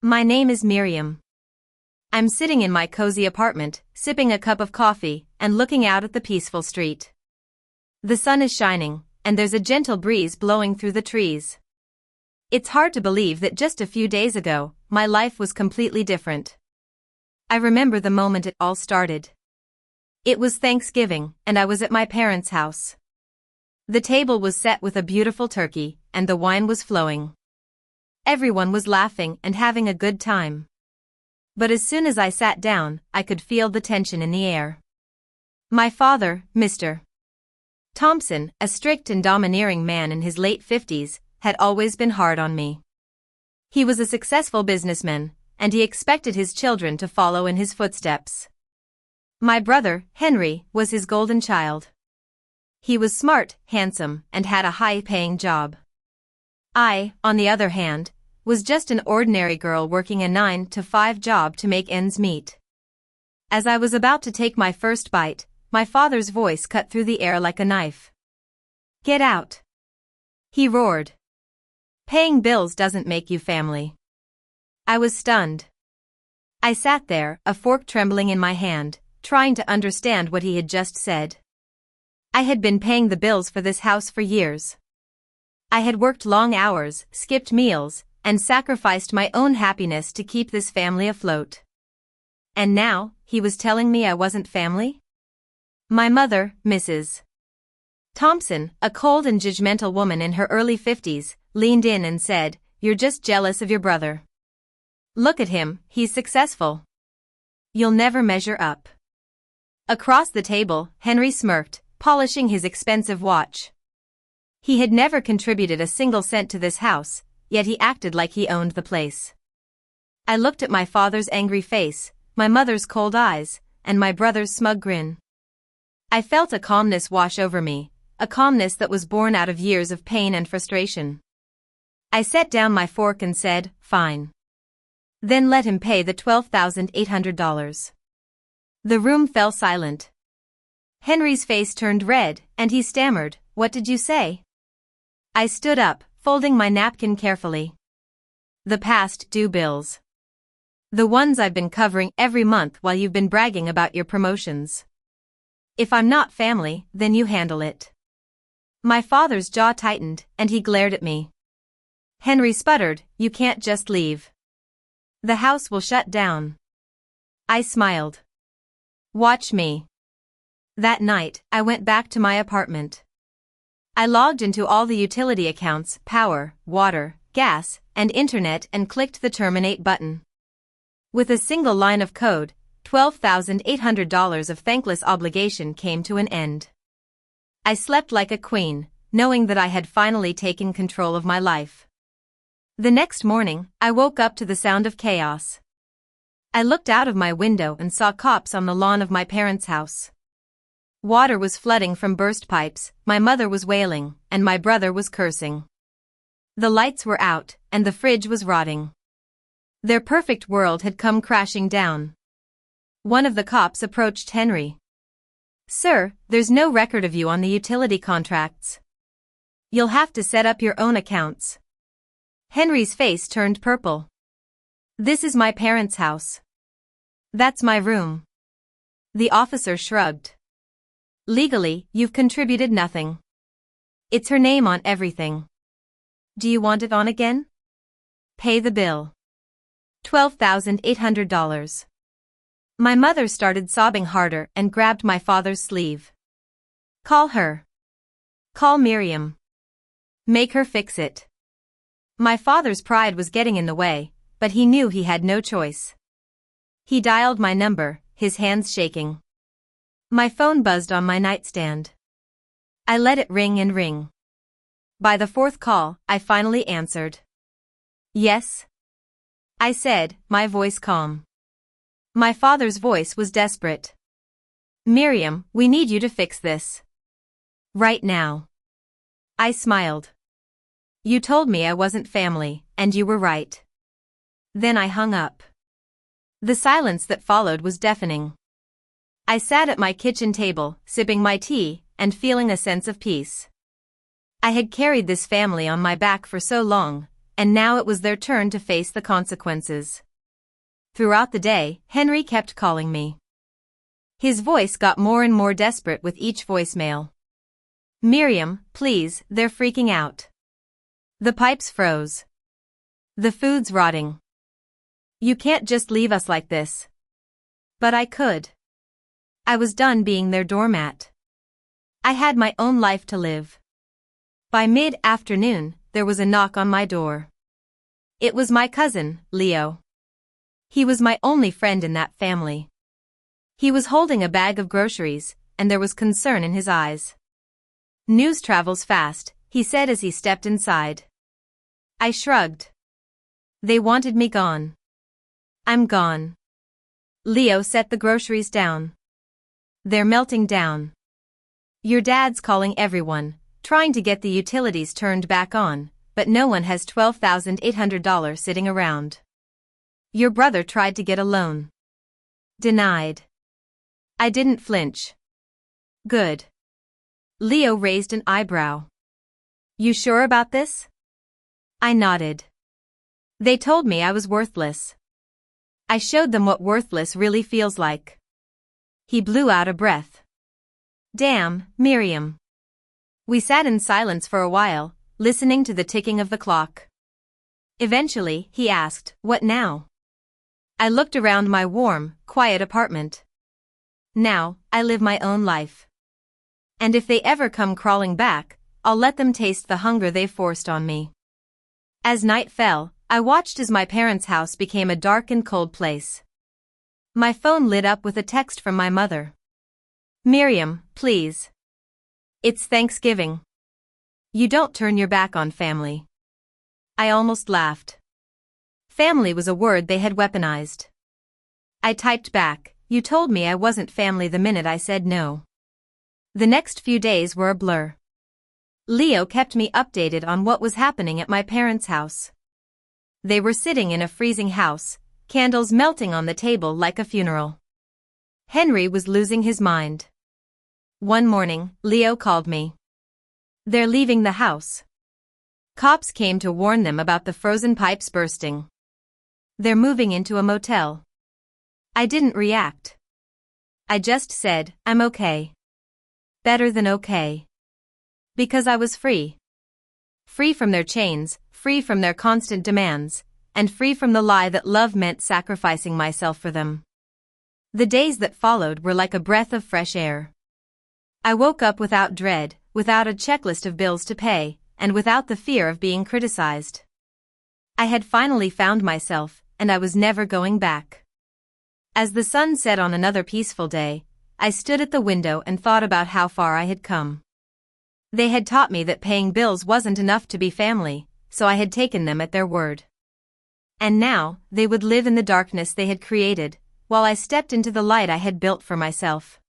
My name is Miriam. I'm sitting in my cozy apartment, sipping a cup of coffee, and looking out at the peaceful street. The sun is shining, and there's a gentle breeze blowing through the trees. It's hard to believe that just a few days ago, my life was completely different. I remember the moment it all started. It was Thanksgiving, and I was at my parents' house. The table was set with a beautiful turkey, and the wine was flowing. Everyone was laughing and having a good time. But as soon as I sat down, I could feel the tension in the air. My father, Mr. Thompson, a strict and domineering man in his late 50s, had always been hard on me. He was a successful businessman, and he expected his children to follow in his footsteps. My brother, Henry, was his golden child. He was smart, handsome, and had a high-paying job. I, on the other hand, was just an ordinary girl working a 9-to-5 job to make ends meet. As I was about to take my first bite, my father's voice cut through the air like a knife. "Get out!" he roared. "Paying bills doesn't make you family." I was stunned. I sat there, a fork trembling in my hand, trying to understand what he had just said. I had been paying the bills for this house for years. I had worked long hours, skipped meals, and sacrificed my own happiness to keep this family afloat. And now, he was telling me I wasn't family? My mother, Mrs. Thompson, a cold and judgmental woman in her early 50s, leaned in and said, "You're just jealous of your brother. Look at him, he's successful. You'll never measure up." Across the table, Henry smirked, polishing his expensive watch. He had never contributed a single cent to this house, yet he acted like he owned the place. I looked at my father's angry face, my mother's cold eyes, and my brother's smug grin. I felt a calmness wash over me, a calmness that was born out of years of pain and frustration. I set down my fork and said, "Fine. Then let him pay the $12,800. The room fell silent. Henry's face turned red, and he stammered, "What did you say?" I stood up, folding my napkin carefully. "The past due bills. The ones I've been covering every month while you've been bragging about your promotions. If I'm not family, then you handle it." My father's jaw tightened, and he glared at me. Henry sputtered, "You can't just leave. The house will shut down." I smiled. "Watch me." That night, I went back to my apartment. I logged into all the utility accounts, power, water, gas, and internet, and clicked the terminate button. With a single line of code, $12,800 of thankless obligation came to an end. I slept like a queen, knowing that I had finally taken control of my life. The next morning, I woke up to the sound of chaos. I looked out of my window and saw cops on the lawn of my parents' house. Water was flooding from burst pipes, my mother was wailing, and my brother was cursing. The lights were out, and the fridge was rotting. Their perfect world had come crashing down. One of the cops approached Henry. "Sir, there's no record of you on the utility contracts. You'll have to set up your own accounts." Henry's face turned purple. "This is my parents' house. That's my room." The officer shrugged. "Legally, you've contributed nothing. It's her name on everything. Do you want it on again? Pay the bill. $12,800. My mother started sobbing harder and grabbed my father's sleeve. "Call her. Call Miriam. Make her fix it." My father's pride was getting in the way, but he knew he had no choice. He dialed my number, his hands shaking. My phone buzzed on my nightstand. I let it ring and ring. By the fourth call, I finally answered. "Yes?" I said, my voice calm. My father's voice was desperate. "Miriam, we need you to fix this. Right now." I smiled. "You told me I wasn't family, and you were right." Then I hung up. The silence that followed was deafening. I sat at my kitchen table, sipping my tea, and feeling a sense of peace. I had carried this family on my back for so long, and now it was their turn to face the consequences. Throughout the day, Henry kept calling me. His voice got more and more desperate with each voicemail. "Miriam, please, they're freaking out. The pipes froze. The food's rotting. You can't just leave us like this." But I could. I was done being their doormat. I had my own life to live. By mid-afternoon, there was a knock on my door. It was my cousin, Leo. He was my only friend in that family. He was holding a bag of groceries, and there was concern in his eyes. "News travels fast," he said as he stepped inside. I shrugged. "They wanted me gone. I'm gone." Leo set the groceries down. "They're melting down. Your dad's calling everyone, trying to get the utilities turned back on, but no one has $12,800 sitting around. Your brother tried to get a loan. Denied." I didn't flinch. "Good." Leo raised an eyebrow. "You sure about this?" I nodded. "They told me I was worthless. I showed them what worthless really feels like." He blew out a breath. "Damn, Miriam." We sat in silence for a while, listening to the ticking of the clock. Eventually, he asked, "What now?" I looked around my warm, quiet apartment. "Now, I live my own life. And if they ever come crawling back, I'll let them taste the hunger they forced on me." As night fell, I watched as my parents' house became a dark and cold place. My phone lit up with a text from my mother. "Miriam, please. It's Thanksgiving. You don't turn your back on family." I almost laughed. Family was a word they had weaponized. I typed back, "You told me I wasn't family the minute I said no." The next few days were a blur. Leo kept me updated on what was happening at my parents' house. They were sitting in a freezing house, candles melting on the table like a funeral. Henry was losing his mind. One morning, Leo called me. "They're leaving the house. Cops came to warn them about the frozen pipes bursting. They're moving into a motel." I didn't react. I just said, "I'm okay. Better than okay." Because I was free. Free from their chains, free from their constant demands, and free from the lie that love meant sacrificing myself for them. The days that followed were like a breath of fresh air. I woke up without dread, without a checklist of bills to pay, and without the fear of being criticized. I had finally found myself, and I was never going back. As the sun set on another peaceful day, I stood at the window and thought about how far I had come. They had taught me that paying bills wasn't enough to be family, so I had taken them at their word. And now, they would live in the darkness they had created, while I stepped into the light I had built for myself.